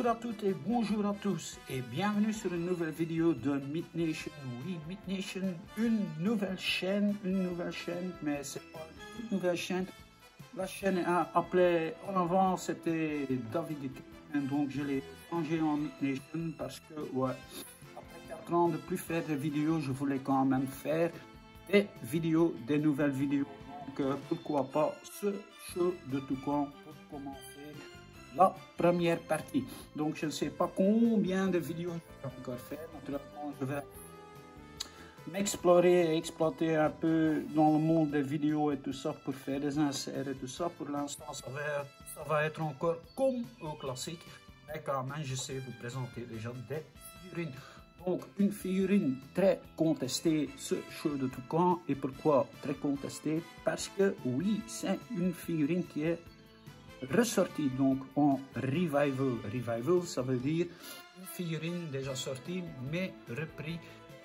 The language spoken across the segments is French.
Bonjour à toutes et bonjour à tous et bienvenue sur une nouvelle vidéo de Myth Nation. Oui, Myth Nation, une nouvelle chaîne, mais c'est pas une nouvelle chaîne. La chaîne est appelée, en avant c'était David, donc je l'ai changé en Myth Nation parce que, ouais, après 4 ans de plus faire de vidéos, je voulais quand même faire des vidéos, des nouvelles vidéos. Donc pourquoi pas ce show de Toucan pour commencer la première partie. Donc je ne sais pas combien de vidéos je vais encore faire. Naturellement, je vais m'explorer et exploiter un peu dans le monde des vidéos et tout ça pour faire des inserts et tout ça. Pour l'instant, ça va être encore comme au classique. Mais quand même, je sais vous présenter déjà des figurines. Donc une figurine très contestée, ce show de Toucan. Et pourquoi très contestée? Parce que oui, c'est une figurine qui est ressorti donc en revival. Revival, ça veut dire une figurine déjà sortie, mais repris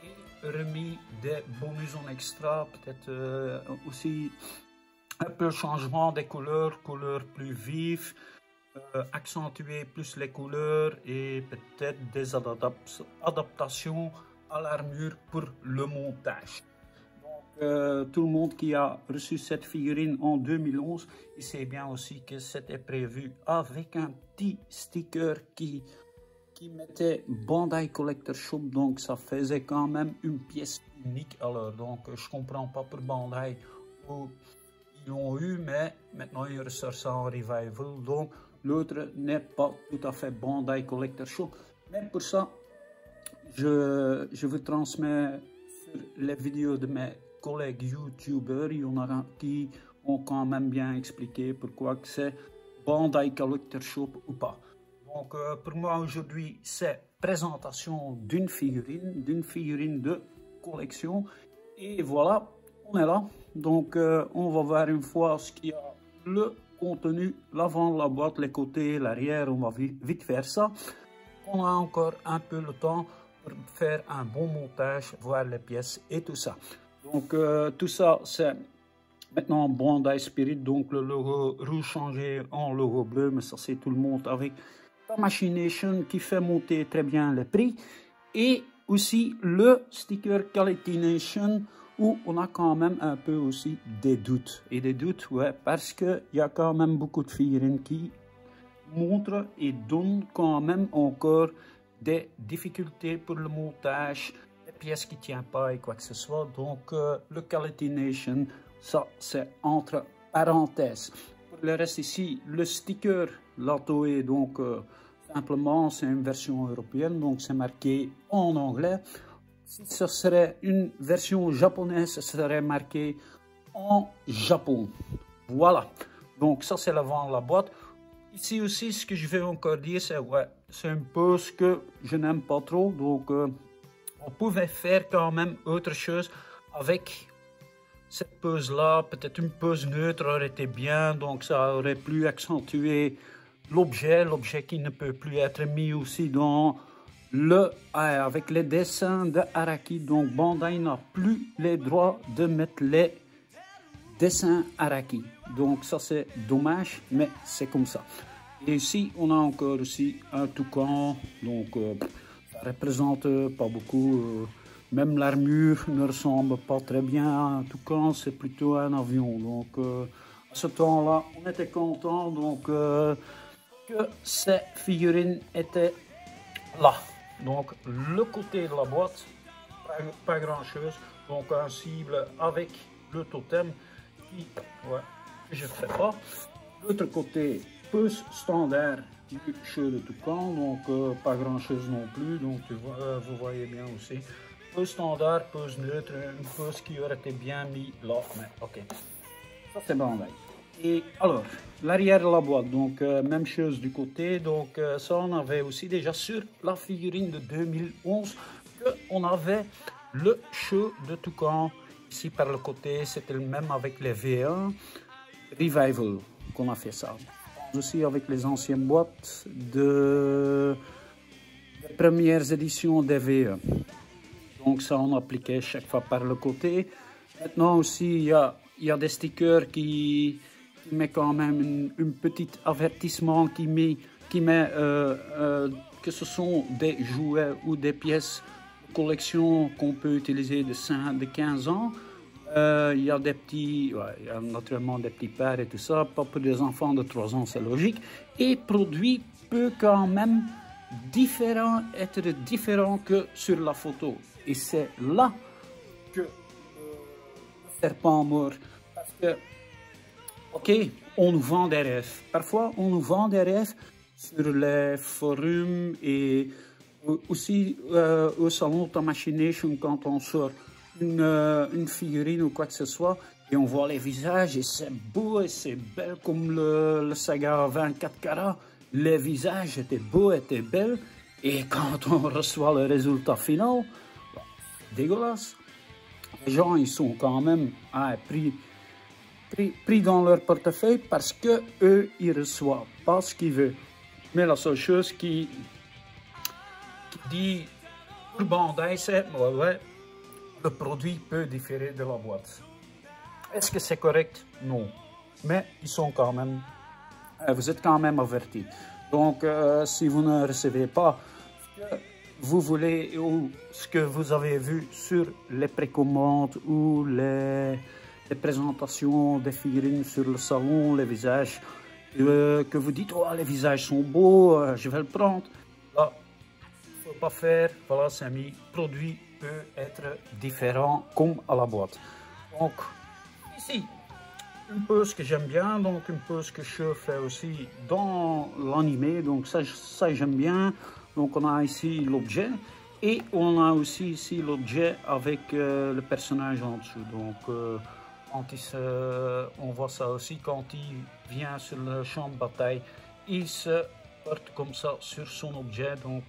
et remis des bonus en extra, peut-être aussi un peu changement des couleurs plus vives, accentuer plus les couleurs et peut-être des adaptations à l'armure pour le montage. Tout le monde qui a reçu cette figurine en 2011, il sait bien aussi que c'était prévu avec un petit sticker qui mettait Bandai Collector Shop, donc ça faisait quand même une pièce unique. Alors donc je comprends pas pour Bandai où ils l'ont eu, mais maintenant il ressort ça en revival, donc l'autre n'est pas tout à fait Bandai Collector Shop, mais pour ça je vous transmets sur les vidéos de mes collègues youtubeurs, il y en a qui ont quand même bien expliqué pourquoi que c'est Bandai Collector Shop ou pas. Donc pour moi aujourd'hui c'est présentation d'une figurine de collection et voilà, on est là. Donc on va voir une fois ce qu'il y a, le contenu, l'avant de la boîte, les côtés, l'arrière, on va vite faire ça. On a encore un peu le temps pour faire un bon montage, voir les pièces et tout ça. Donc tout ça c'est maintenant Bandai Spirit, donc le logo rouge changé en logo bleu, mais ça c'est tout le monde avec Machination qui fait monter très bien les prix, et aussi le sticker Quality Nation où on a quand même un peu aussi des doutes, ouais, parce que il y a quand même beaucoup de figurines qui montrent et donnent quand même encore des difficultés pour le montage, pièces qui ne tiennent pas et quoi que ce soit. Donc le Quality Nation, ça c'est entre parenthèses. Pour le reste ici, le sticker Latoé, donc simplement c'est une version européenne, donc c'est marqué en anglais. Si ce serait une version japonaise, ce serait marqué en Japon. Voilà, donc ça c'est l'avant de la boîte. Ici aussi, ce que je vais encore dire, c'est ouais, c'est une pose que je n'aime pas trop, donc on pouvait faire quand même autre chose avec cette pose là, peut-être une pose neutre aurait été bien, donc ça aurait pu accentuer l'objet qui ne peut plus être mis aussi dans le avec les dessins de Araki. Donc Bandai n'a plus les droits de mettre les dessins Araki, donc ça c'est dommage, mais c'est comme ça. Et ici on a encore aussi un toucan, donc ça représente pas beaucoup, même l'armure ne ressemble pas très bien à un toucan, c'est plutôt un avion. Donc à ce temps-là, on était content donc que ces figurines étaient là. Donc le côté de la boîte, pas grand chose, donc un cible avec le totem qui, ouais, je ne fais pas. L'autre côté, pose standard du show de Toucan, donc pas grand chose non plus, donc vous voyez bien aussi. Pose standard, pose neutre, une pose qui aurait été bien mis là, mais ok, ça c'est Bandai. Et alors, l'arrière de la boîte, donc même chose du côté, donc ça on avait aussi déjà sur la figurine de 2011, on avait le show de Toucan. Ici par le côté, c'était le même avec les V1 Revival qu'on a fait ça. Aussi avec les anciennes boîtes des premières éditions des V1. Donc ça on appliquait chaque fois par le côté. Maintenant aussi il y a des stickers qui met quand même une petite avertissement qui met qui met que ce sont des jouets ou des pièces de collection qu'on peut utiliser de 15 ans. Il y a des petits, ouais, il y a naturellement des petits pères et tout ça, pas pour des enfants de 3 ans, c'est logique. Et produit peut quand même être différent que sur la photo. Et c'est là que le serpent mord. Parce que, ok, on nous vend des rêves. Parfois, on nous vend des rêves sur les forums et aussi au salon Machination quand on sort une figurine ou quoi que ce soit et on voit les visages et c'est beau et c'est belle comme le Saga 24 carats. Les visages étaient beaux, étaient belles et quand on reçoit le résultat final, c'est dégueulasse. Les gens ils sont quand même pris dans leur portefeuille parce que eux ils reçoivent pas ce qu'ils veulent. Mais la seule chose qui dit pour Bandai c'est ouais, le produit peut différer de la boîte. Est-ce que c'est correct? Non. Mais ils sont quand même, vous êtes quand même avertis. Donc si vous ne recevez pas ce que vous voulez ou ce que vous avez vu sur les précommandes ou les présentations des figurines sur le salon, les visages, que vous dites, oh les visages sont beaux, je vais le prendre. Là, il ne faut pas faire, voilà c'est mis, produit peut être différent comme à la boîte. Donc ici, une pose que j'aime bien, donc une pose que je fais aussi dans l'animé, donc ça j'aime bien. Donc on a ici l'objet et on a aussi ici l'objet avec le personnage en dessous. Donc on voit ça aussi quand il vient sur le champ de bataille, il se porte comme ça sur son objet, donc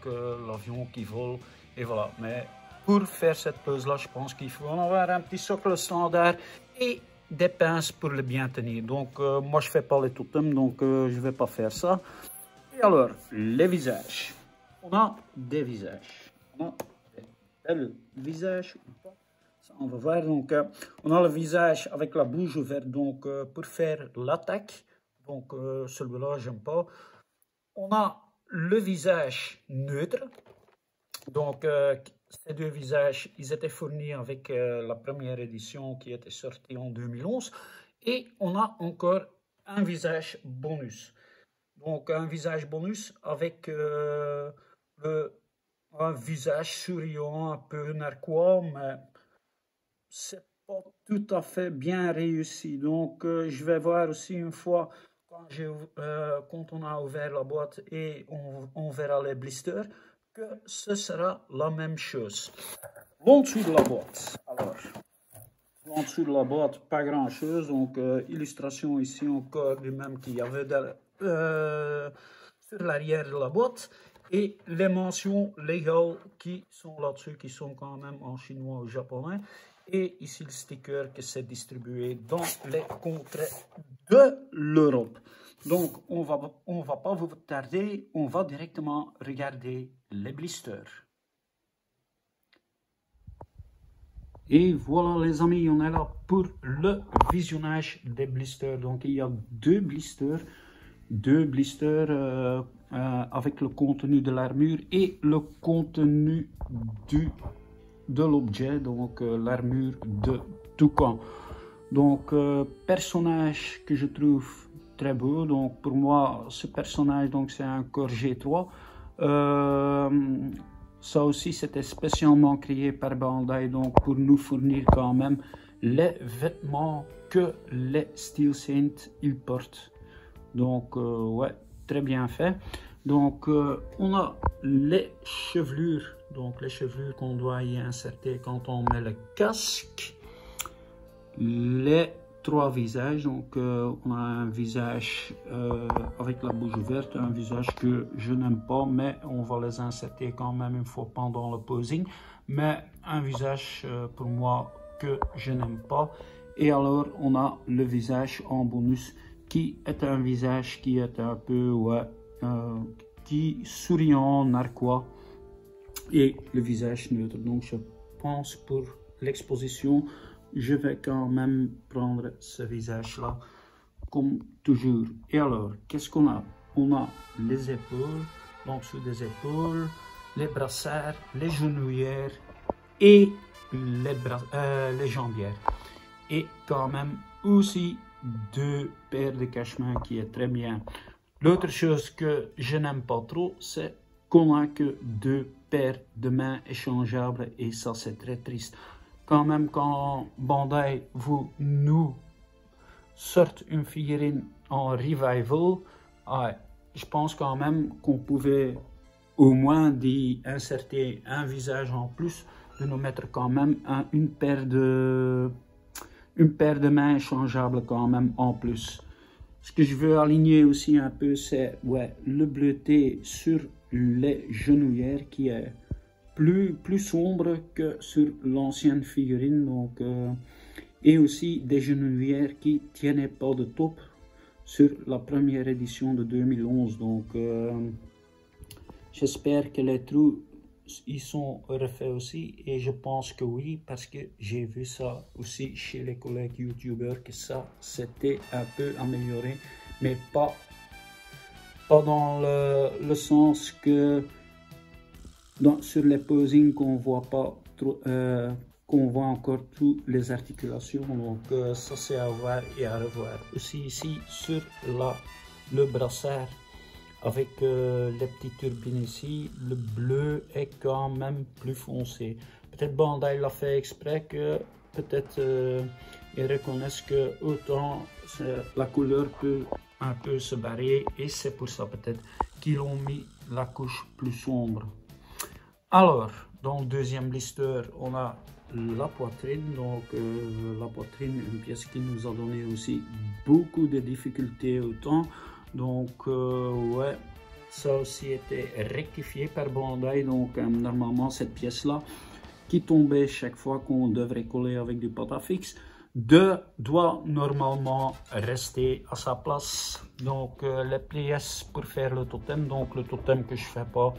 l'avion qui vole et voilà. Mais pour faire cette pose là, je pense qu'il faut en avoir un petit socle standard et des pinces pour le bien tenir. Donc moi je fais pas les totems, donc je vais pas faire ça. Et alors les visages, on a des visages, on a le visage ou pas, ça on va voir. Donc on a le visage avec la bouche ouverte, donc pour faire l'attaque, donc celui-là j'aime pas. On a le visage neutre, donc ces deux visages, ils étaient fournis avec la première édition qui était sortie en 2011. Et on a encore un visage bonus. Donc un visage bonus avec un visage souriant, un peu narquois, mais c'est pas tout à fait bien réussi. Donc je vais voir aussi une fois quand on a ouvert la boîte et on verra les blisters, que ce sera la même chose. En dessous de la boîte, alors, en dessous de la boîte, pas grand chose, donc illustration ici encore du même qu'il y avait sur l'arrière de la boîte, et les mentions légales qui sont là-dessus, qui sont quand même en chinois ou japonais, et ici le sticker que c'est distribué dans les contrées de l'Europe. Donc on va pas vous tarder, on va directement regarder les blisters. Et voilà les amis, on est là pour le visionnage des blisters. Donc il y a deux blisters avec le contenu de l'armure et le contenu de l'objet, donc l'armure de Toucan. Donc personnage que je trouve très beau. Donc pour moi ce personnage, donc c'est un corps G3. Ça aussi c'était spécialement créé par Bandai, donc pour nous fournir quand même les vêtements que les Steel Saints ils portent. Donc ouais, très bien fait. Donc on a les chevelures, donc les chevelures qu'on doit y insérer quand on met le casque. Les trois visages, donc on a un visage avec la bouche ouverte, un visage que je n'aime pas, mais on va les insérer quand même une fois pendant le posing. Mais un visage pour moi que je n'aime pas. Et alors on a le visage en bonus qui est un visage qui est un peu qui souriant, narquois, et le visage neutre. Donc je pense pour l'exposition je vais quand même prendre ce visage là comme toujours. Et alors qu'est-ce qu'on a? on a les épaules, donc sous des épaules, les brassières, les genouillères et les jambières. Et quand même aussi 2 paires de cache-mains qui est très bien. L'autre chose que je n'aime pas trop, c'est qu'on a que 2 paires de mains échangeables et ça c'est très triste. Quand même quand Bandai nous sortent une figurine en revival, je pense quand même qu'on pouvait au moins d'y insérer un visage en plus, de nous mettre quand même une paire de mains échangeables quand même en plus. Ce que je veux aligner aussi un peu, c'est le bleuté sur les genouillères qui est plus sombre que sur l'ancienne figurine, donc et aussi des genouillères qui tiennaient pas de top sur la première édition de 2011. Donc j'espère que les trous ils sont refaits aussi, et je pense que oui, parce que j'ai vu ça aussi chez les collègues youtubeurs que ça s'était un peu amélioré, mais pas dans le sens que sur les posings qu'on voit pas trop, qu'on voit encore toutes les articulations. Donc ça c'est à voir et à revoir. Aussi ici sur le brassard avec les petites turbines ici, le bleu est quand même plus foncé. Peut-être Bandai l'a fait exprès, que peut-être ils reconnaissent que autant la couleur peut un peu se barrer, et c'est pour ça peut-être qu'ils ont mis la couche plus sombre. Alors, dans le deuxième blister, on a la poitrine. Donc la poitrine, une pièce qui nous a donné aussi beaucoup de difficultés au temps. Donc ouais, ça aussi était rectifié par Bandai. Donc normalement cette pièce là qui tombait chaque fois qu'on devrait coller avec du Patafix doit normalement rester à sa place. Donc les pièces pour faire le totem, donc le totem que je fais pas,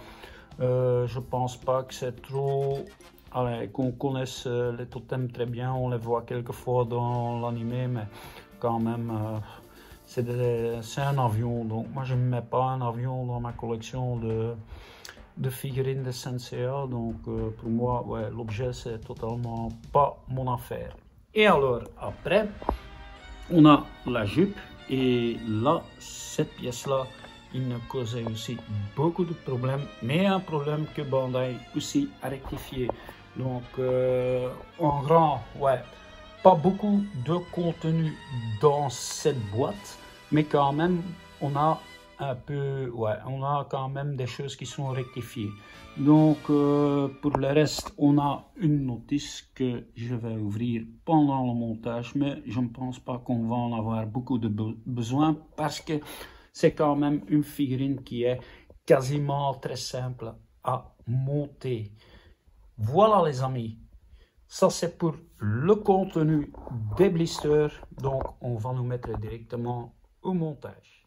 je pense pas que c'est trop, qu'on connaisse les totems très bien. On les voit quelquefois dans l'animé, mais quand même c'est un avion. Donc moi je ne mets pas un avion dans ma collection de figurines de Senseiya. Donc pour moi, ouais, l'objet c'est totalement pas mon affaire. Et alors après on a la jupe, et là cette pièce là il me causait aussi beaucoup de problèmes, mais un problème que Bandai aussi a rectifié. Donc en grand, ouais, pas beaucoup de contenu dans cette boîte, mais quand même on a un peu, ouais, on a quand même des choses qui sont rectifiées. Donc pour le reste, on a une notice que je vais ouvrir pendant le montage, mais je ne pense pas qu'on va en avoir beaucoup de besoin, parce que c'est quand même une figurine qui est quasiment très simple à monter. Voilà les amis, ça c'est pour le contenu des blisters. Donc on va nous mettre directement au montage.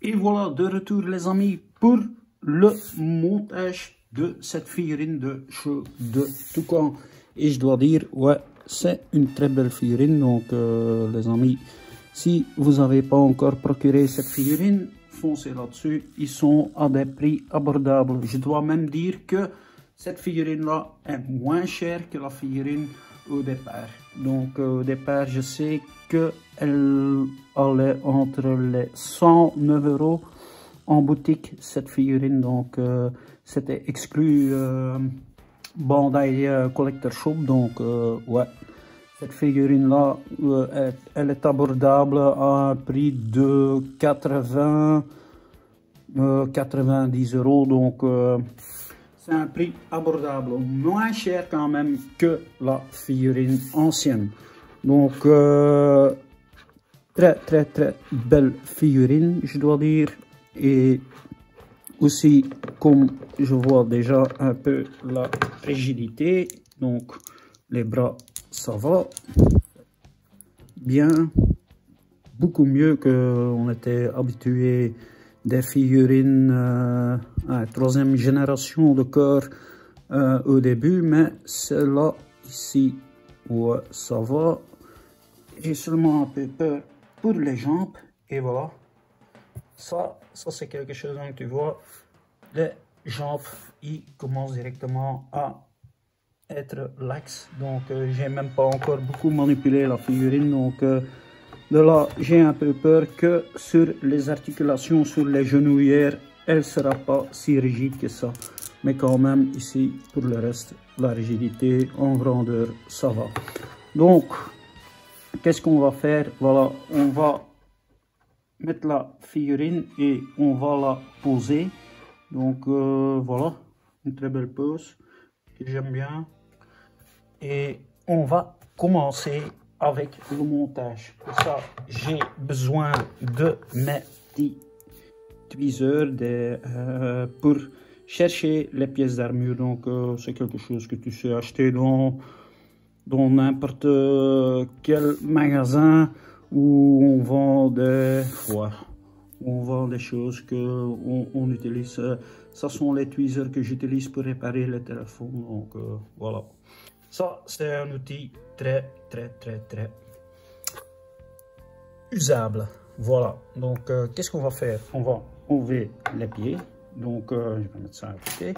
Et voilà, de retour les amis pour le montage de cette figurine de Sho de Toucan. Et je dois dire, ouais, c'est une très belle figurine. Donc les amis, si vous n'avez pas encore procuré cette figurine, foncez là-dessus. Ils sont à des prix abordables. Je dois même dire que cette figurine-là est moins chère que la figurine au départ. Donc au départ, je sais qu'elle allait entre les 109 € en boutique, cette figurine. Donc c'était exclu Bandai Collector Shop. Donc ouais, cette figurine là elle est abordable à un prix de 90 €. Donc c'est un prix abordable, moins cher quand même que la figurine ancienne. Donc très belle figurine, je dois dire. Et aussi, comme je vois déjà un peu la rigidité, donc les bras ça va bien, beaucoup mieux qu'on était habitué des figurines troisième génération de corps au début, mais celle-là ici, ouais, ça va. J'ai seulement un peu peur pour les jambes, et voilà. Ça c'est quelque chose, donc tu vois, les jambes, ils commencent directement à être laxes. Donc, j'ai même pas encore beaucoup manipulé la figurine. Donc, de là, j'ai un peu peur que sur les articulations, sur les genouillères, elle sera pas si rigide que ça. Mais quand même, ici, pour le reste, la rigidité en grandeur, ça va. Donc, qu'est-ce qu'on va faire? Voilà, on va mettre la figurine et on va la poser. Donc, voilà, une très belle pose que j'aime bien. Et on va commencer avec le montage. Pour ça, j'ai besoin de mes petits tweezers pour chercher les pièces d'armure. Donc, c'est quelque chose que tu sais acheter dans n'importe quel magasin où on vend des on vend des choses que on utilise. Ça sont les tweezers que j'utilise pour réparer les téléphones. Donc, voilà. Ça, c'est un outil très usable. Voilà. Donc, qu'est-ce qu'on va faire? On va enlever les pieds. Donc, je vais mettre ça à côté.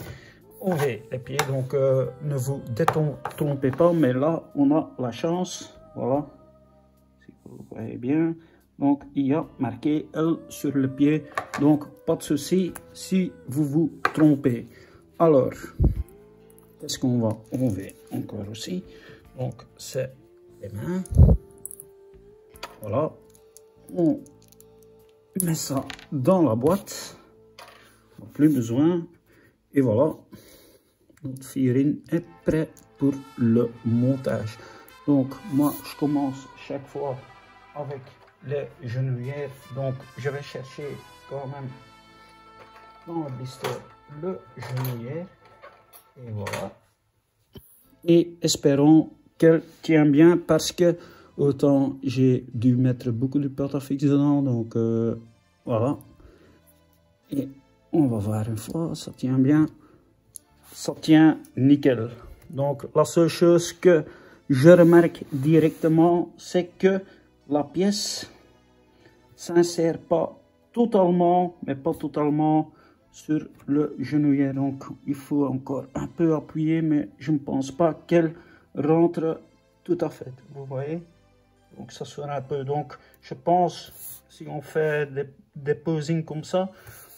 Enlever les pieds. Donc, ne vous détrompez pas. Mais là, on a la chance. Voilà. Si vous voyez bien. Donc, il y a marqué L sur le pied. Donc, pas de souci si vous vous trompez. Alors, qu'est-ce qu'on va enlever encore aussi? Donc, c'est les mains. Voilà. On met ça dans la boîte. On n'a plus besoin. Et voilà. Notre figurine est prête pour le montage. Donc, moi, je commence chaque fois avec les genouillères. Donc, je vais chercher quand même dans le blister le genouillère. Et voilà. Et espérons qu'elle tient bien parce que autant j'ai dû mettre beaucoup de pâte à fixe dedans. Donc voilà. Et on va voir une fois, ça tient bien. Ça tient nickel. Donc la seule chose que je remarque directement, c'est que la pièce s'insère pas totalement, mais pas totalement sur le genouillère. Donc il faut encore un peu appuyer, mais je ne pense pas qu'elle rentre tout à fait, vous voyez. Donc ça sera un peu, donc je pense si on fait des posings comme ça,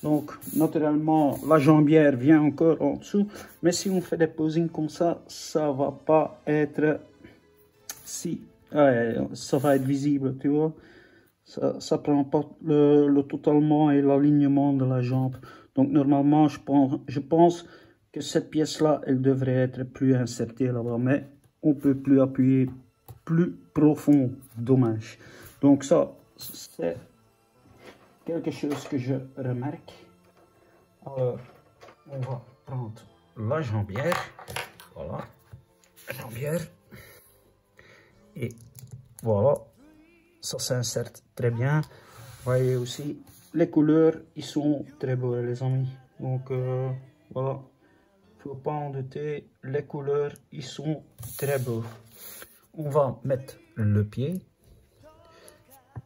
donc naturellement la jambière vient encore en dessous, mais si on fait des posings comme ça va pas être si ça va être visible, tu vois. Ça prend pas le totalement et l'alignement de la jambe. Donc normalement, je pense que cette pièce-là, elle devrait être plus insertée là-bas. Mais on peut plus appuyer plus profond. Dommage. Donc ça, c'est quelque chose que je remarque. Alors, on va prendre la jambière. Voilà. La jambière. Et voilà. Ça s'insère très bien. Vous voyez aussi, les couleurs, ils sont très beaux, les amis. Donc, voilà. Faut pas en douter, les couleurs, ils sont très beaux. On va mettre le pied.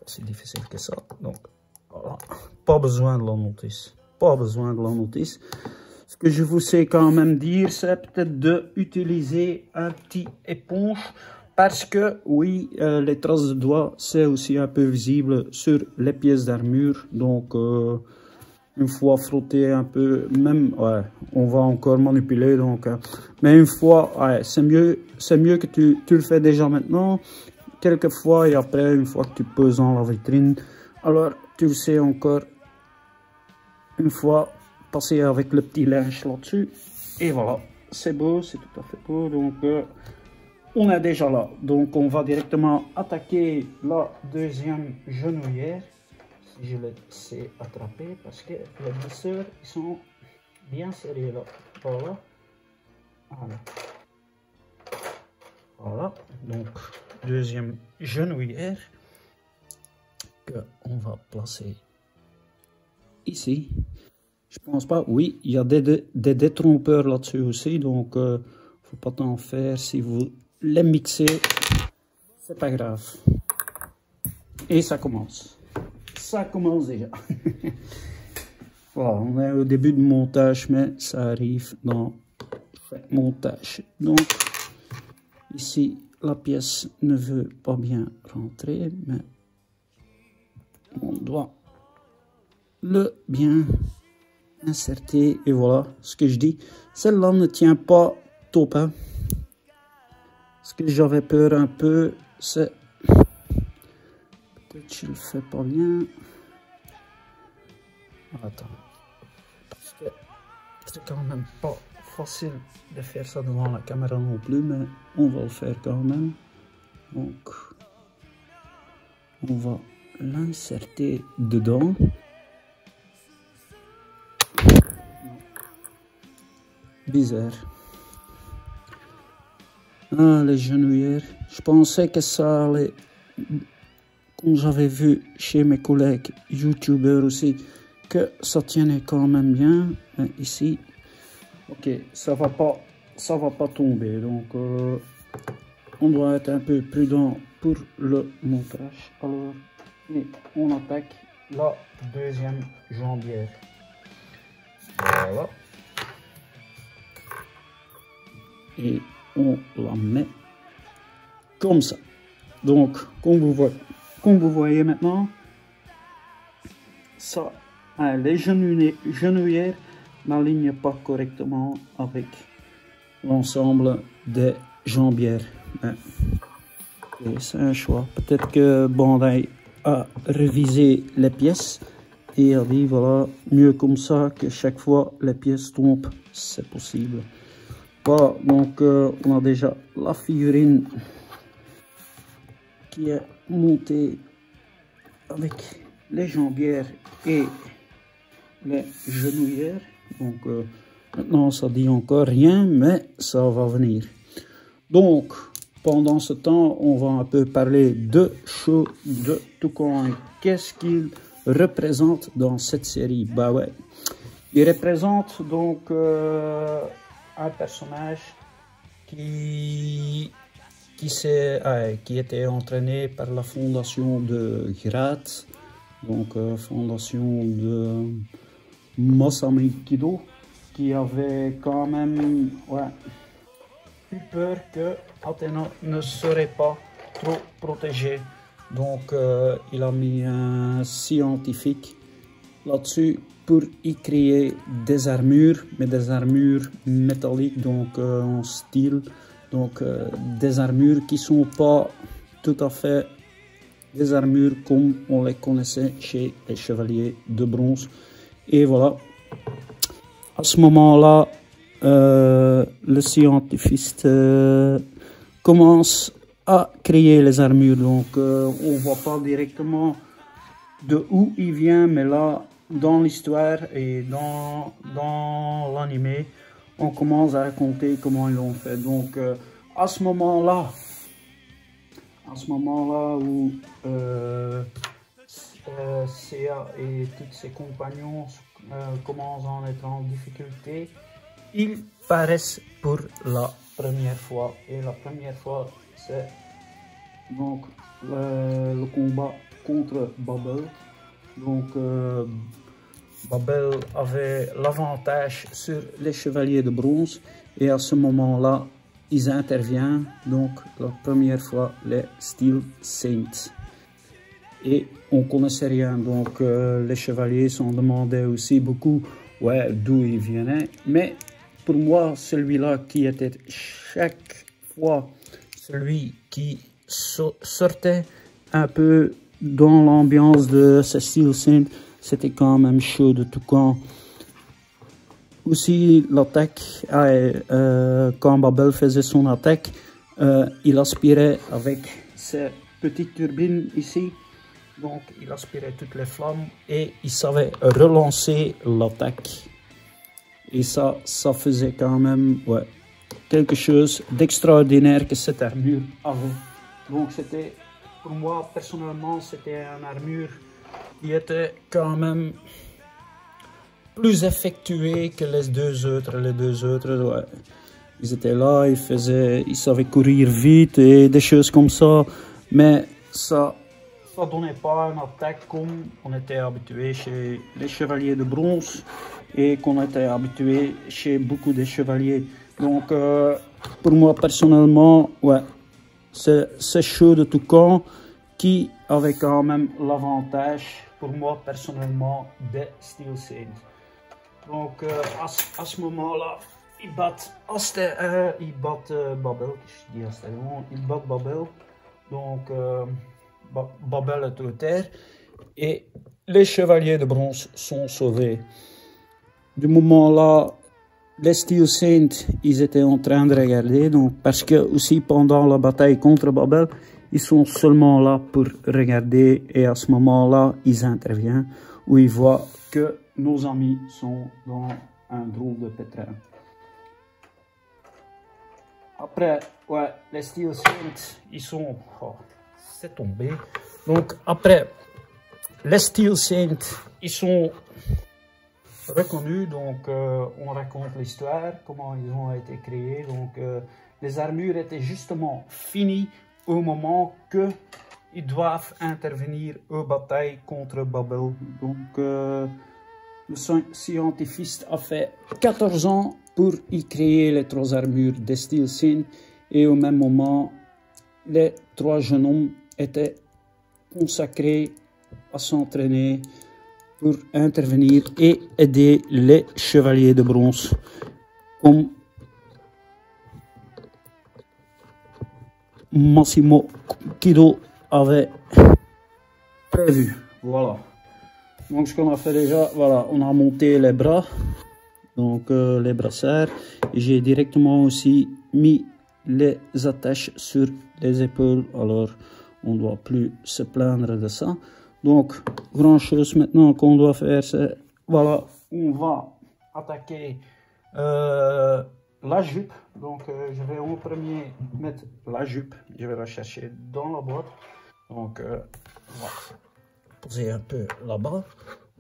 C'est difficile que ça. Donc, voilà. Pas besoin de la notice. Pas besoin de la notice. Ce que je vous sais quand même dire, c'est peut-être d'utiliser un petit éponge. Parce que, oui, les traces de doigts, c'est aussi un peu visible sur les pièces d'armure. Donc, une fois frotté un peu, même, ouais, on va encore manipuler. Donc, mais une fois, ouais, c'est mieux que tu le fais déjà maintenant. Quelquefois, et après, une fois que tu poses dans la vitrine, alors tu le sais encore, une fois, passer avec le petit linge là-dessus. Et voilà, c'est beau, c'est tout à fait beau. Donc, on est déjà là, donc on va directement attaquer la deuxième genouillère. Si je le sais attraper, parce que les blessures ils sont bien serrés là. Voilà. Voilà. Voilà. Donc deuxième genouillère que on va placer ici. Je pense pas. Oui, il y a des détrompeurs là-dessus aussi, donc faut pas t'en faire si vous les mixer, c'est pas grave. Et ça commence. ça commence déjà. Voilà, on est au début du montage, mais ça arrive dans le montage. Donc, ici, la pièce ne veut pas bien rentrer, mais on doit le bien inserter. Et voilà ce que je dis. Celle-là ne tient pas top. Hein. Ce que j'avais peur un peu, c'est... Peut-être que je le fais pas bien. Attends. Parce que c'est quand même pas facile de faire ça devant la caméra non plus, mais on va le faire quand même. Donc, on va l'insérer dedans. Bizarre. Ah, les genouillères. Je pensais que ça allait, comme j'avais vu chez mes collègues youtubeurs aussi, que ça tiendrait quand même bien. Mais ici, ok, ça va pas tomber. Donc, on doit être un peu prudent pour le montage. Alors, et on attaque la deuxième jambière. Voilà. Et on la met comme ça. Donc, comme vous voyez maintenant, ça, les genouillères n'alignent pas correctement avec l'ensemble des jambières. C'est un choix. Peut-être que Bandai a révisé les pièces et a dit voilà, mieux comme ça que chaque fois les pièces tombent, c'est possible. Voilà, donc on a déjà la figurine qui est montée avec les jambières et les genouillères. Donc maintenant ça dit encore rien, mais ça va venir. Donc pendant ce temps, on va un peu parler de show de Toucan. Qu'est-ce qu'il représente dans cette série? Bah ouais, il représente donc un personnage qui était entraîné par la fondation de Hirat, donc fondation de Masami Kido, qui avait quand même eu peur que Athéna ne serait pas trop protégée. Donc il a mis un scientifique là-dessus pour y créer des armures, mais des armures métalliques, donc en style, donc des armures qui sont pas tout à fait des armures comme on les connaissait chez les chevaliers de bronze. Et voilà, à ce moment-là, le scientifique commence à créer les armures. Donc on voit pas directement de où il vient, mais là, dans l'histoire et dans l'animé, on commence à raconter comment ils l'ont fait. Donc à ce moment-là où Seiya et tous ses compagnons commencent à être en difficulté, ils paraissent pour la première fois. Et la première fois, c'est donc le combat contre Babel. Donc Babel avait l'avantage sur les chevaliers de bronze, et à ce moment-là ils interviennent, donc la première fois les Steel Saints, et on connaissait rien. Donc les chevaliers s'en demandaient aussi beaucoup d'où ils venaient, mais pour moi celui-là qui était chaque fois celui qui sortait un peu dans l'ambiance de ce Steel Saint, c'était quand même chaud de tout camp. Aussi l'attaque, quand Babel faisait son attaque, il aspirait avec ses petites turbines ici, donc il aspirait toutes les flammes et il savait relancer l'attaque. Et ça faisait quand même quelque chose d'extraordinaire que cette armure avait. Donc c'était, pour moi personnellement, c'était une armure qui était quand même plus effectuée que les deux autres. Les deux autres, ils étaient là, ils savaient courir vite et des choses comme ça, mais ça ça donnait pas une attaque comme on était habitué chez les chevaliers de bronze et qu'on était habitué chez beaucoup de chevaliers. Donc pour moi personnellement, ouais, c'est chaud de Toucan qui avait quand même l'avantage pour moi personnellement des Steel Saints. Donc à ce moment-là, ils battent Babel, ils battent Babel. Donc Babel est au terre et les chevaliers de bronze sont sauvés. Du moment-là, les Steel Saints, ils étaient en train de regarder, donc parce que aussi pendant la bataille contre Babel, ils sont seulement là pour regarder et à ce moment-là, ils interviennent où ils voient que nos amis sont dans un drôle de pétrin. Après, ouais, les Steel Saints, ils sont... Oh, c'est tombé. Donc après, les Steel Saints, ils sont reconnus. Donc on raconte l'histoire, comment ils ont été créés. Donc les armures étaient justement finies au moment que ils doivent intervenir aux batailles contre Babel. Donc le scientifique a fait 14 ans pour y créer les 3 armures des Steel Saints et au même moment, les 3 jeunes hommes étaient consacrés à s'entraîner pour intervenir et aider les chevaliers de bronze comme Massimo Kido avait prévu. Voilà. Donc ce qu'on a fait déjà, voilà, on a monté les bras, donc les brassards, et j'ai directement aussi mis les attaches sur les épaules, alors on ne doit plus se plaindre de ça. Donc grand chose maintenant qu'on doit faire, c'est, voilà, on va attaquer la jupe. Donc je vais en premier mettre la jupe, je vais la chercher dans la boîte, donc on va poser un peu là-bas,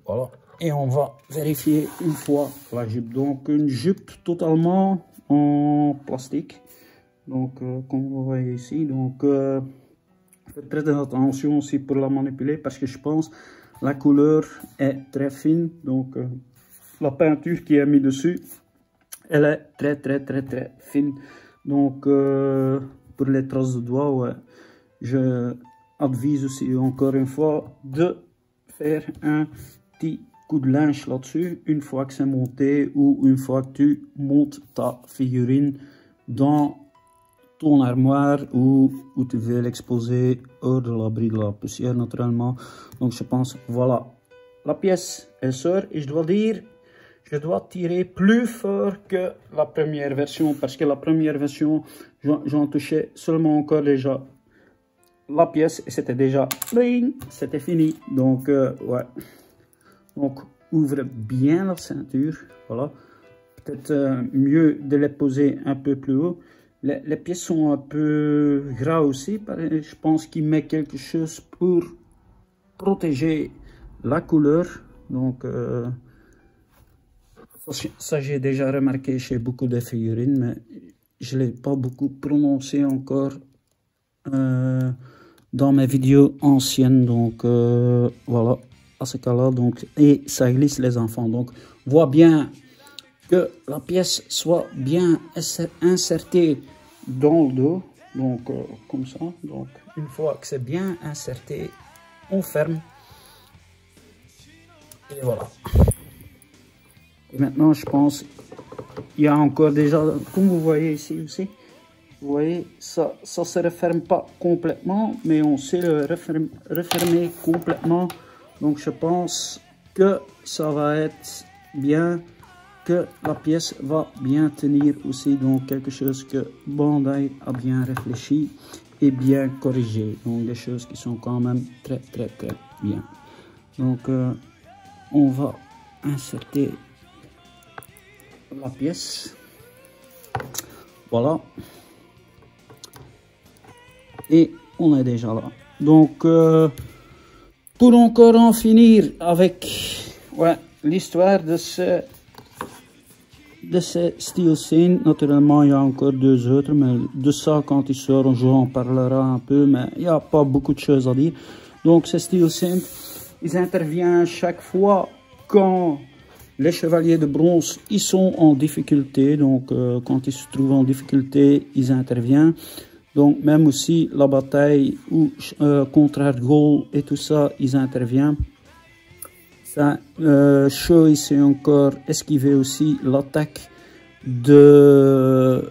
voilà, et on va vérifier une fois la jupe. Donc une jupe totalement en plastique, donc comme vous voyez ici. Donc faites très attention aussi pour la manipuler parce que je pense la couleur est très fine, donc la peinture qui est mise dessus, elle est très fine. Donc pour les traces de doigts, ouais, je advise aussi encore une fois de faire un petit coup de linge là-dessus une fois que c'est monté ou une fois que tu montes ta figurine dans ton armoire ou où tu veux l'exposer hors de l'abri de la poussière naturellement. Donc je pense, voilà, la pièce elle sort et je dois dire, je dois tirer plus fort que la première version parce que la première version j'en touchais seulement encore déjà la pièce et c'était déjà c'était fini. Donc ouais, donc ouvre bien la ceinture, voilà, peut-être mieux de les poser un peu plus haut. Les pièces sont un peu gras aussi, je pense qu'il met quelque chose pour protéger la couleur. Donc ça j'ai déjà remarqué chez beaucoup de figurines, mais je ne l'ai pas beaucoup prononcé encore dans mes vidéos anciennes. Donc voilà, à ce cas-là, donc, et ça glisse les enfants. Donc vois bien que la pièce soit bien insertée dans le dos, donc comme ça. Donc une fois que c'est bien inserté, on ferme et voilà. Et maintenant je pense il y a encore déjà, comme vous voyez ici aussi, vous voyez ça se referme pas complètement, mais on sait le refermer complètement. Donc je pense que ça va être bien, que la pièce va bien tenir aussi. Donc quelque chose que Bandai a bien réfléchi et bien corrigé. Donc des choses qui sont quand même très bien. Donc on va insérer la pièce, voilà, et on est déjà là. Donc pour encore en finir avec, ouais, l'histoire de ces Steel Saints, naturellement il y a encore 2 autres, mais de ça quand il sort, on en parlera un peu, mais il n'y a pas beaucoup de choses à dire. Donc ce Steel Saint, ils interviennent chaque fois quand les chevaliers de bronze ils sont en difficulté. Donc quand ils se trouvent en difficulté, ils interviennent. Donc même aussi la bataille ou contre Argol et tout ça, ils interviennent. Ça, Shaw il s'est encore esquivé aussi l'attaque de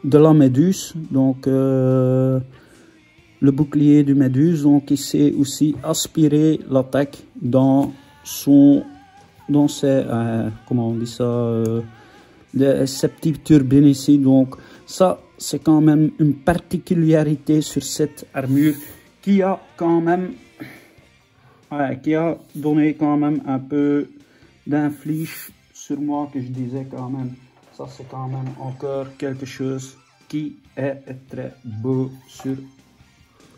la Méduse. Donc le bouclier du Méduse, donc il s'est aussi aspiré l'attaque dans ses comment on dit ça, ces petites turbines ici. Donc ça c'est quand même une particularité sur cette armure qui a quand même qui a donné quand même un peu d'inflige sur moi, que je disais quand même ça c'est quand même encore quelque chose qui est très beau sur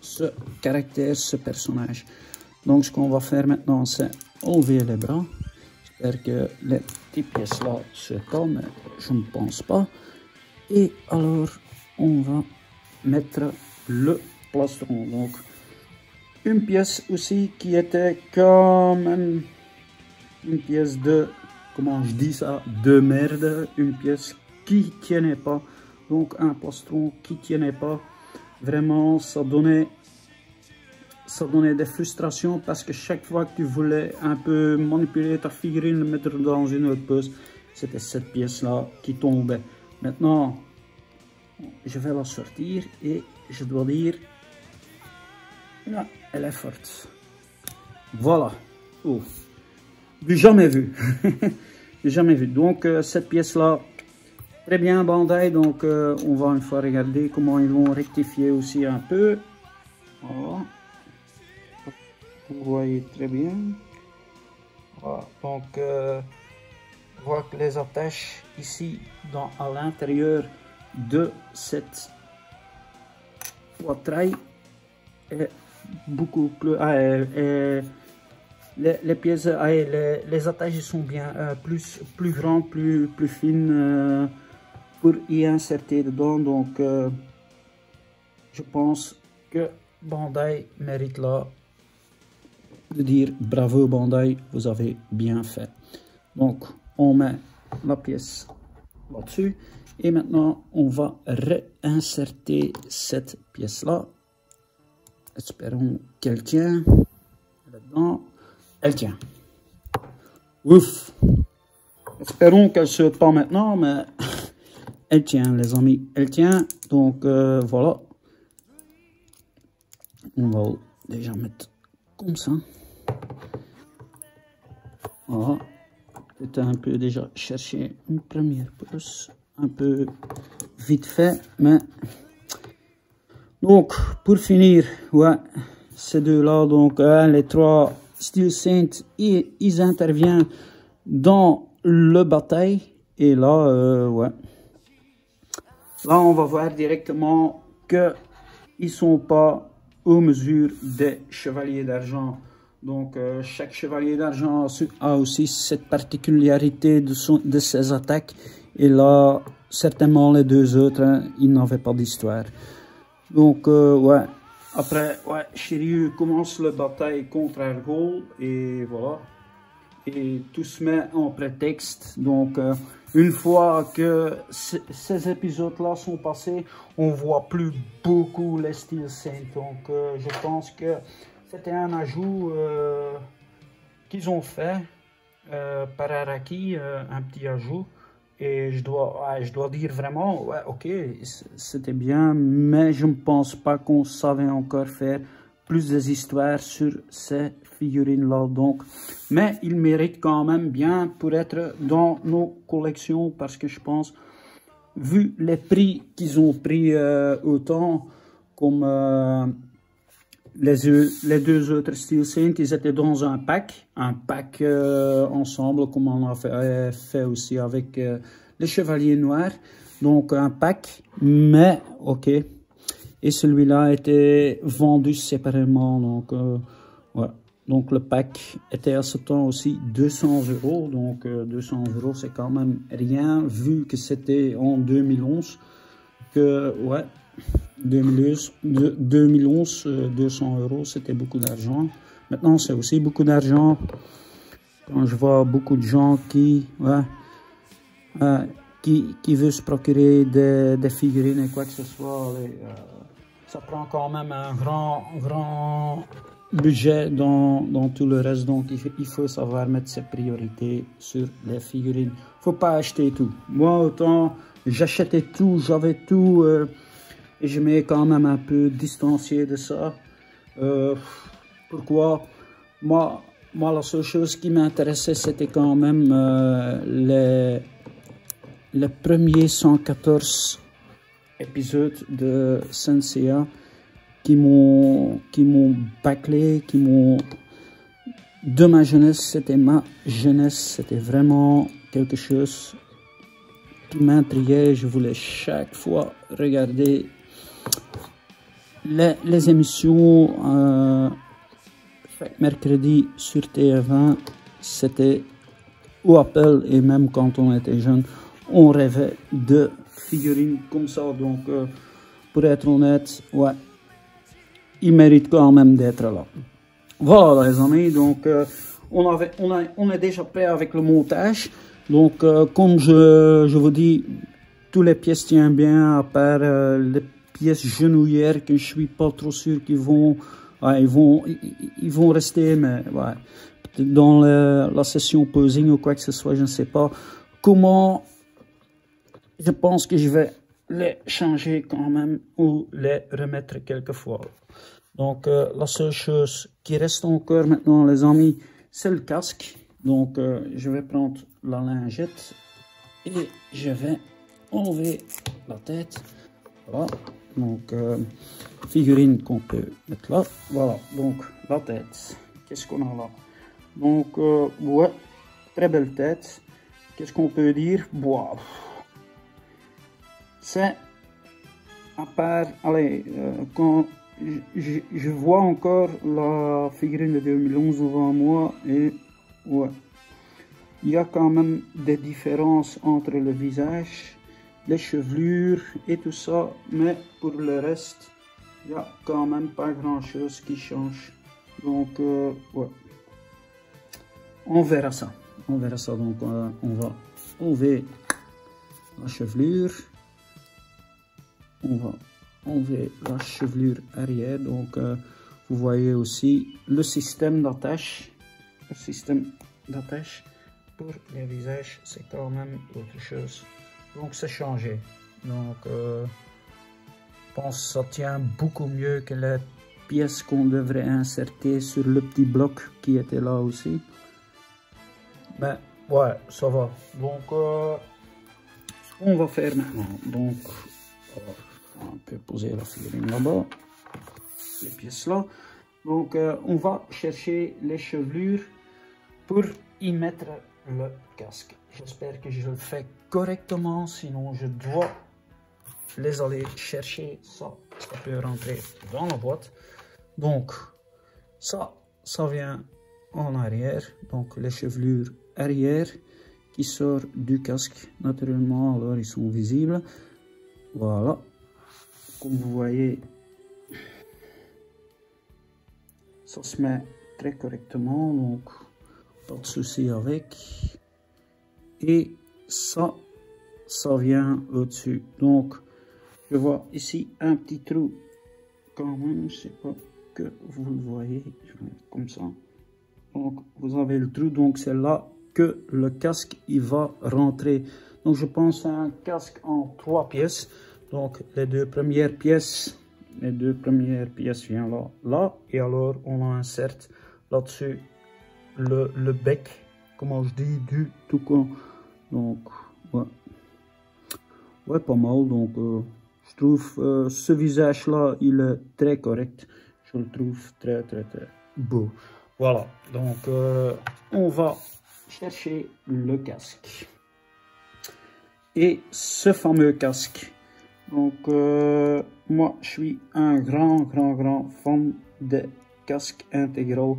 ce caractère, ce personnage. Donc ce qu'on va faire maintenant c'est enlever les bras. J'espère que les petites pièces là se calment, je ne pense pas. Et alors on va mettre le plastron. Donc une pièce aussi qui était quand même une pièce de, comment je dis ça, de merde, une pièce qui tienait pas. Donc un plastron qui tienait pas, vraiment ça donnait des frustrations, parce que chaque fois que tu voulais un peu manipuler ta figurine, le mettre dans une autre pose, c'était cette pièce là qui tombait. Maintenant je vais la sortir et je dois dire, là, elle est forte. Voilà. Oh. Du jamais vu. Du jamais vu. Donc cette pièce là, très bien Bandai. Donc on va une fois regarder comment ils vont rectifier aussi un peu. Voilà. Vous voyez très bien. Voilà. Donc on voit que les attaches ici à l'intérieur de cette poitrail est beaucoup plus les pièces, les attaches sont bien plus grandes, plus fines pour y insérer dedans. Donc je pense que Bandai mérite là de dire bravo Bandai, vous avez bien fait. Donc on met la pièce là-dessus et maintenant on va réinsérer cette pièce là. Espérons qu'elle tient là-dedans. Elle tient. Ouf. Espérons qu'elle ne saute pas maintenant, mais elle tient les amis, elle tient. Donc voilà. On va déjà mettre comme ça. Voilà. Peut-être un peu déjà chercher une première pose. Un peu vite fait, mais... Donc, pour finir, ouais, ces deux-là, donc les trois Steel Saint, ils interviennent dans le bataille. Et là, ouais. Là, on va voir directement que ils sont pas aux mesures des chevaliers d'argent. Donc, chaque chevalier d'argent a aussi cette particularité de ses attaques. Et là, certainement les deux autres, hein, ils n'avaient pas d'histoire. Donc, ouais. Après, ouais, Shiryu commence la bataille contre Argol. Et voilà. Et tout se met en prétexte. Donc, une fois que ces épisodes-là sont passés, on voit plus beaucoup les Steel Saint. Donc, je pense que c'était un ajout qu'ils ont fait par Araki, un petit ajout. Et je dois dire vraiment, ouais, ok, c'était bien, mais je ne pense pas qu'on savait encore faire plus des histoires sur ces figurines-là. Donc, mais ils méritent quand même bien pour être dans nos collections, parce que je pense, vu les prix qu'ils ont pris autant, comme les deux autres Steel Saint, ils étaient dans un pack ensemble, comme on a fait aussi avec les Chevaliers Noirs. Donc un pack, mais ok. Et celui-là a été vendu séparément. Donc, ouais. Donc le pack était à ce temps aussi 200 €. Donc 200 € c'est quand même rien, vu que c'était en 2011. Que, ouais, 2011, 200 €, c'était beaucoup d'argent. Maintenant, c'est aussi beaucoup d'argent. Quand je vois beaucoup de gens qui veulent se procurer des figurines et quoi que ce soit, ça prend quand même un grand budget dans tout le reste. Donc, il faut savoir mettre ses priorités sur les figurines. Faut pas acheter tout. Moi, autant j'achetais tout, j'avais tout. Et je m'ai quand même un peu distancié de ça. Pourquoi? Moi, la seule chose qui m'intéressait, c'était quand même les premiers 114 épisodes de Senseiya qui m'ont bâclé, de ma jeunesse. C'était ma jeunesse, c'était vraiment quelque chose qui m'intriguait. Je voulais chaque fois regarder les émissions chaque mercredi sur TF1. C'était au appel, et même quand on était jeune, on rêvait de figurines comme ça. Donc, pour être honnête, ouais, il mérite quand même d'être là. Voilà les amis, donc on est déjà prêt avec le montage. Donc, comme je vous dis, toutes les pièces tiennent bien, à part les pièces genouillères que je suis pas trop sûr qu'ils vont, ouais, ils vont rester, mais ouais, peut-être dans la session posing ou quoi que ce soit, je ne sais pas comment. Je pense que je vais les changer quand même ou les remettre quelquefois. Donc la seule chose qui reste encore maintenant les amis, c'est le casque. Donc je vais prendre la lingette et je vais enlever la tête. Voilà, donc figurine qu'on peut mettre là. Voilà, donc la tête. Qu'est-ce qu'on a là? Donc ouais, très belle tête. Qu'est-ce qu'on peut dire? Wow. C'est à part, allez, quand je vois encore la figurine de 2011 devant moi, et ouais, il y a quand même des différences entre le visage, les chevelures et tout ça, mais pour le reste, il n'y a quand même pas grand chose qui change. Donc, ouais, on verra ça. On verra ça. Donc, on va enlever la chevelure. On va enlever la chevelure arrière. Donc, vous voyez aussi le système d'attache. Le système d'attache pour les visages, c'est quand même autre chose. Donc, c'est changé. Donc, je pense que ça tient beaucoup mieux que les pièces qu'on devrait insérer sur le petit bloc qui était là aussi. Mais, ouais, ça va. Donc, ce qu'on va faire maintenant. Donc, on peut poser la figurine là-bas, les pièces là. Donc, on va chercher les chevelures pour y mettre le casque. J'espère que je le fais correctement, sinon je dois les aller chercher. Ça peut rentrer dans la boîte. Donc, ça vient en arrière. Donc, les chevelures arrière qui sortent du casque. Naturellement, alors ils sont visibles. Voilà. Comme vous voyez, ça se met très correctement, donc pas de souci avec. Et ça vient au-dessus. Donc, je vois ici un petit trou quand même, je sais pas que vous le voyez, je vais mettre comme ça. Donc, vous avez le trou, donc c'est là que le casque il va rentrer. Donc, je pense à un casque en 3 pièces. Donc, les deux premières pièces viennent là, et alors on insère là-dessus le bec, comment je dis, du toucan. Donc, ouais, pas mal. Donc, je trouve ce visage-là, il est très correct. Je le trouve très beau. Voilà, donc on va chercher le casque. Et ce fameux casque. Donc, moi, je suis un grand fan des casques intégraux.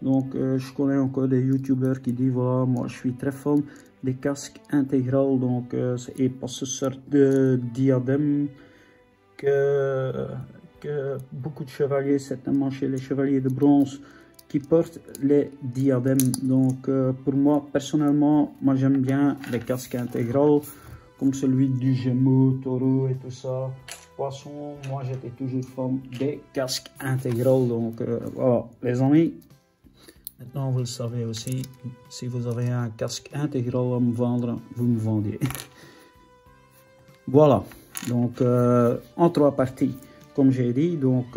Donc, je connais encore des youtubeurs qui disent, voilà, moi, je suis très fan des casques intégraux. Donc, et pas ce sorte de diadème que beaucoup de chevaliers, certainement chez les chevaliers de bronze, qui portent les diadèmes. Donc pour moi, personnellement, moi j'aime bien les casques intégraux, comme celui du Gémeaux, Taureau et tout ça. Poisson, moi j'étais toujours fan des casques intégraux. Donc voilà les amis. Maintenant vous le savez aussi, si vous avez un casque intégral à me vendre, vous me vendiez. Voilà, donc en 3 parties, comme j'ai dit, donc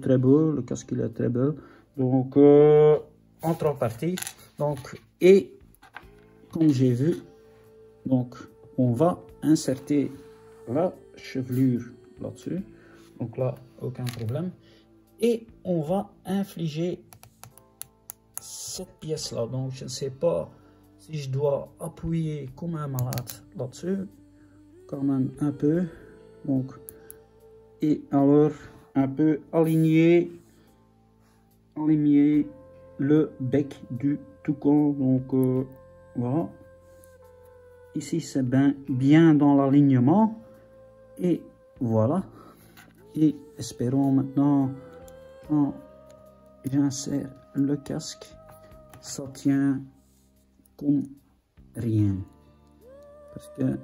très beau, le casque il est très beau. Donc en 3 parties, donc et comme j'ai vu, donc on va insérer la chevelure là-dessus, donc là aucun problème, et on va infliger cette pièce là. Donc je ne sais pas si je dois appuyer comme un malade là-dessus, quand même un peu, donc et alors un peu aligner le bec du toucan. Donc voilà, ici c'est bien dans l'alignement, et voilà, et espérons maintenant quand j'insère le casque, ça tient comme rien, parce que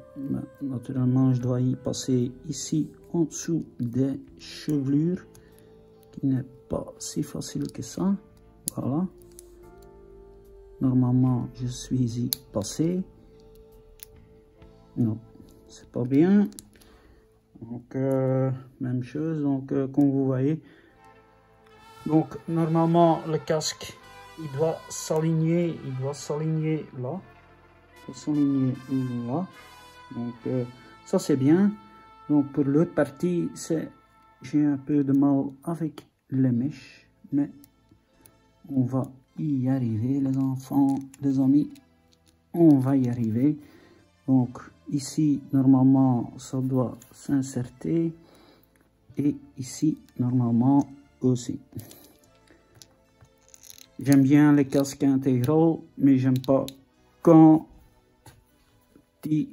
naturellement je dois y passer ici en dessous des chevelures, qui n'est pas si facile que ça. Voilà, normalement je suis y passé, non c'est pas bien. Donc même chose, donc comme vous voyez, donc normalement le casque il doit s'aligner là, il doit s'aligner là, donc ça c'est bien. Donc pour l'autre partie, j'ai un peu de mal avec les mèches, mais on va y arriver les enfants, les amis, on va y arriver. Donc ici normalement ça doit s'insérer, et ici normalement aussi. J'aime bien les casques intégraux, mais j'aime pas quand ils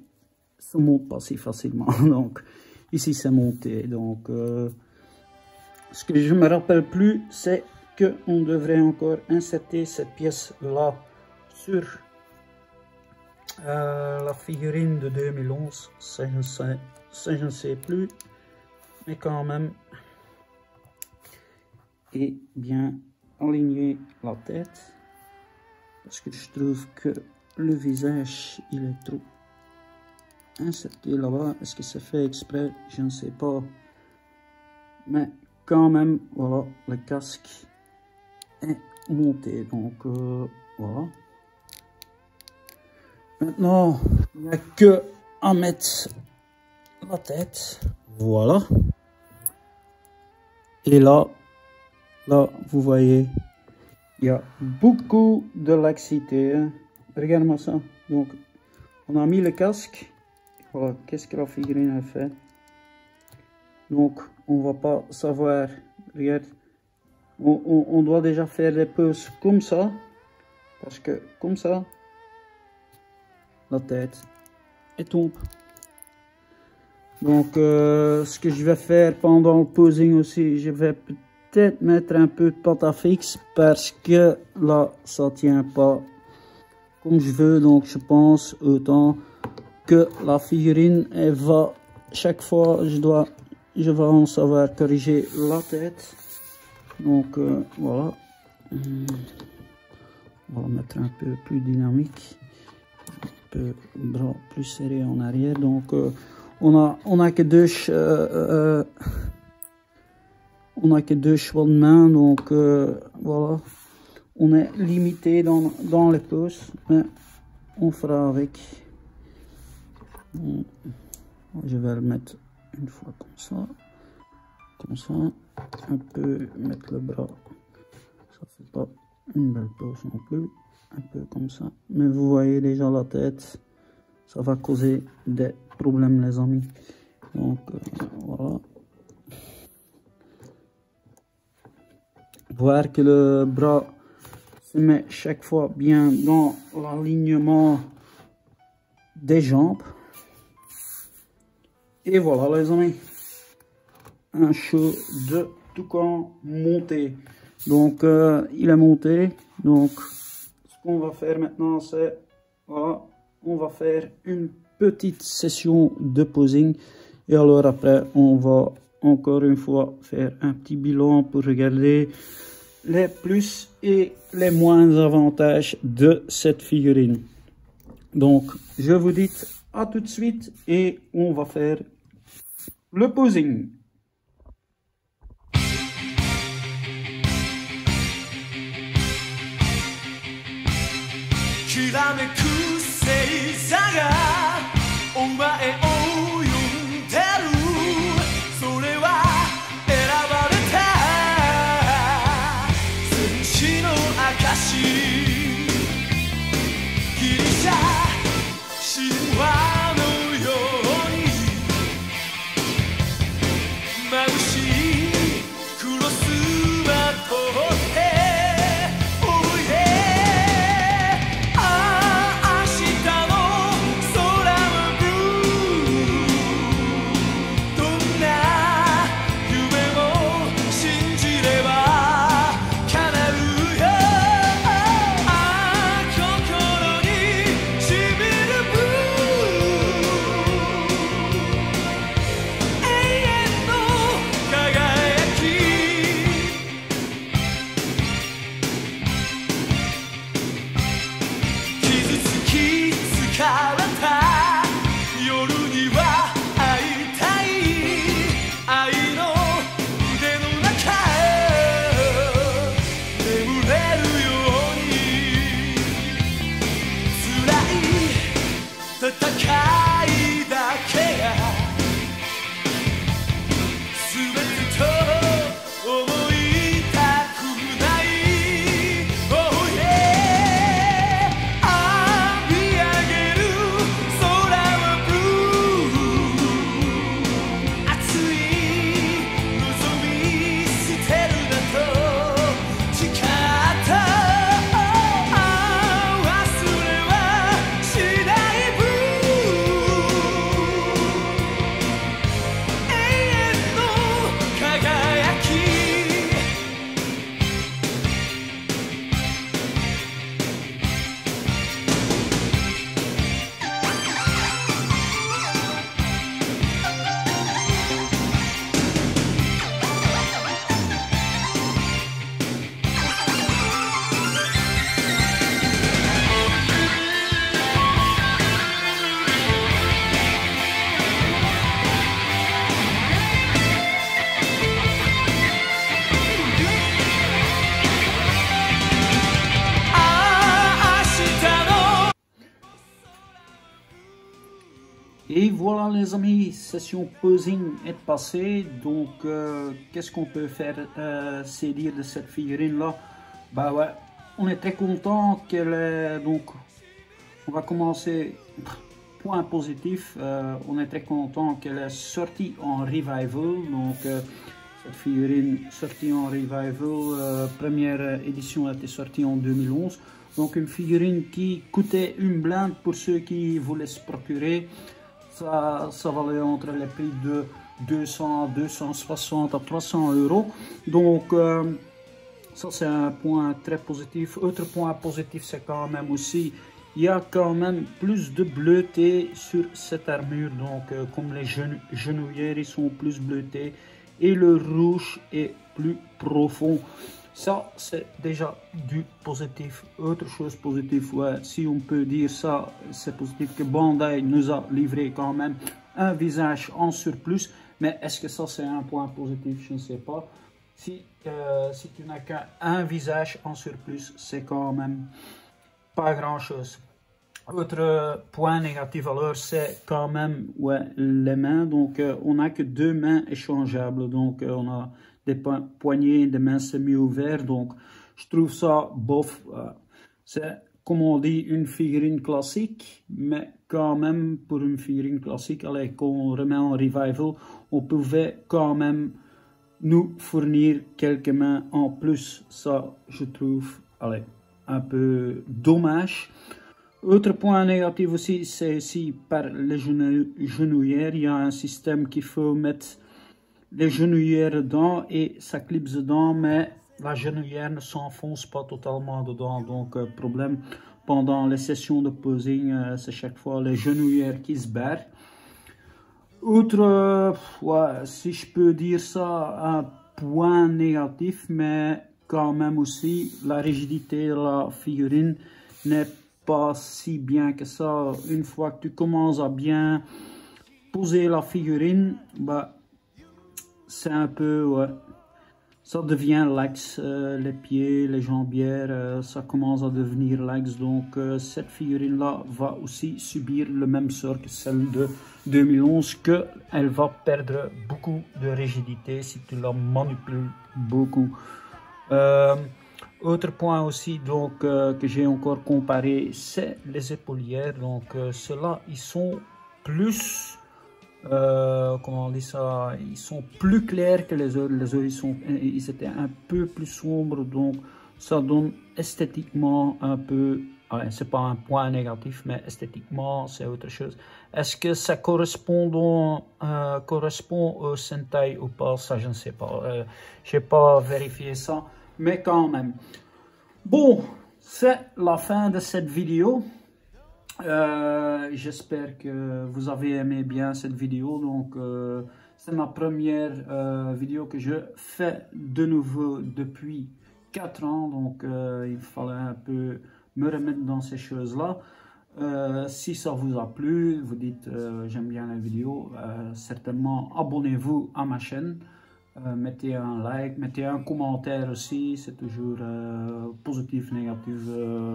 se montent pas si facilement. Donc ici c'est monté. Donc ce que je me rappelle plus, c'est que on devrait encore insérer cette pièce là sur la figurine de 2011. Ça je ne sais plus, mais quand même. Et bien aligner la tête, parce que je trouve que le visage il est trop inserté là-bas. Est-ce que c'est fait exprès? Je ne sais pas, mais quand même voilà, le casque est monté. Donc voilà, maintenant il n'y a que à mettre la tête, voilà, et là vous voyez, il y a beaucoup de laxité, hein. Regarde-moi ça. Donc on a mis le casque, voilà, qu'est-ce que la figurine a fait. Donc on va pas savoir, regarde, on doit déjà faire des poses comme ça, parce que comme ça la tête elle tombe. Donc ce que je vais faire pendant le posing aussi, je vais peut-être mettre un peu de pâte à fixe, parce que là ça tient pas comme je veux. Donc je pense autant que la figurine elle va, chaque fois je vais en savoir corriger la tête. Donc voilà, on va mettre un peu plus dynamique, un peu le bras plus serré en arrière. Donc on a que deux chevaux de main, donc voilà, on est limité dans les poses, mais on fera avec. Je vais le mettre une fois comme ça, un peu mettre le bras, ça fait pas une belle pose non plus, un peu comme ça, mais vous voyez déjà la tête, ça va causer des problèmes les amis. Donc voilà, voir que le bras se met chaque fois bien dans l'alignement des jambes. Et voilà les amis, un show de toucan monté. Donc il est monté. Donc ce qu'on va faire maintenant, c'est voilà, on va faire une petite session de posing. Et alors après, on va encore une fois faire un petit bilan pour regarder les plus et les moins avantages de cette figurine. Donc, je vous dis à tout de suite et on va faire le posing. Et voilà les amis, session posing est passée. Donc qu'est-ce qu'on peut faire c'est dire de cette figurine là? Bah ouais, on est très content qu'elle est, donc on va commencer. Point positif, on est très content qu'elle est sortie en revival. Donc cette figurine sortie en revival, première édition a été sortie en 2011. Donc une figurine qui coûtait une blinde pour ceux qui voulaient se procurer. Ça valait entre les prix de 200, 260 à 300 euros. Donc ça c'est un point très positif. Autre point positif, c'est quand même aussi, il y a quand même plus de bleuté sur cette armure. Donc comme les genouillères ils sont plus bleutés et le rouge est plus profond. Ça, c'est déjà du positif. Autre chose positive, ouais, si on peut dire ça, c'est positif que Bandai nous a livré quand même un visage en surplus. Mais est-ce que ça, c'est un point positif? Je ne sais pas. Si tu n'as qu'un visage en surplus, c'est quand même pas grand-chose. Autre point négatif alors, c'est quand même ouais, les mains. Donc, on n'a que deux mains échangeables. Donc, on a des poignées de mains semi-ouvertes. Donc, je trouve ça bof. C'est, comme on dit, une figurine classique. Mais quand même, pour une figurine classique, qu'on remet en revival, on pouvait quand même nous fournir quelques mains en plus. Ça, je trouve, allez, un peu dommage. Autre point négatif aussi, c'est ici par les genouillères, il y a un système qu'il faut mettre les genouillères dedans et ça clipse dedans, mais la genouillère ne s'enfonce pas totalement dedans. Donc, problème pendant les sessions de posing, c'est chaque fois les genouillères qui se barrent. Outre, ouais, si je peux dire ça, un point négatif, mais quand même aussi, la rigidité de la figurine n'est pas si bien que ça. Une fois que tu commences à bien poser la figurine, bah, c'est un peu, ouais, ça devient lax, les pieds, les jambières, ça commence à devenir lax. Donc cette figurine-là va aussi subir le même sort que celle de 2011, qu'elle va perdre beaucoup de rigidité si tu la manipules beaucoup. Autre point aussi donc que j'ai encore comparé, c'est les épaulières. Donc ceux-là, ils sont plus comment on dit ça, ils sont plus clairs que les autres. Les autres ils étaient un peu plus sombres, donc ça donne esthétiquement un peu, ouais, c'est pas un point négatif, mais esthétiquement c'est autre chose. Est-ce que ça correspond au Sentai ou pas? Ça je ne sais pas, j'ai pas vérifié ça, mais quand même. Bon, c'est la fin de cette vidéo. J'espère que vous avez aimé bien cette vidéo. Donc c'est ma première vidéo que je fais de nouveau depuis 4 ans. Donc il fallait un peu me remettre dans ces choses là. Si ça vous a plu, vous dites j'aime bien la vidéo, certainement abonnez-vous à ma chaîne. Mettez un like, mettez un commentaire aussi, c'est toujours positif, négatif,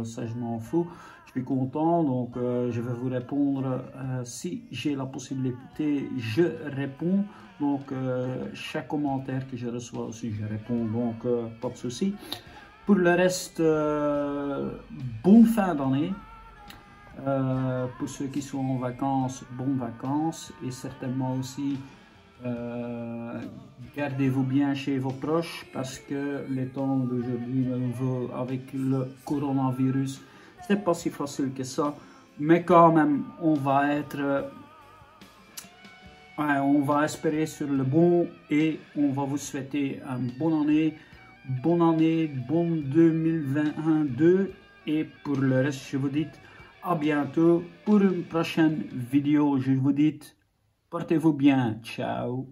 ça je m'en fous. Je suis content, donc je vais vous répondre si j'ai la possibilité, je réponds. Donc chaque commentaire que je reçois aussi, je réponds, donc pas de souci. Pour le reste, bonne fin d'année. Pour ceux qui sont en vacances, bonnes vacances, et certainement aussi gardez-vous bien chez vos proches, parce que les temps d'aujourd'hui avec le coronavirus, c'est pas si facile que ça, mais quand même on va être on va espérer sur le bon, et on va vous souhaiter une bonne année, bon 2022, et pour le reste je vous dis à bientôt pour une prochaine vidéo. Je vous dis portez-vous bien, ciao.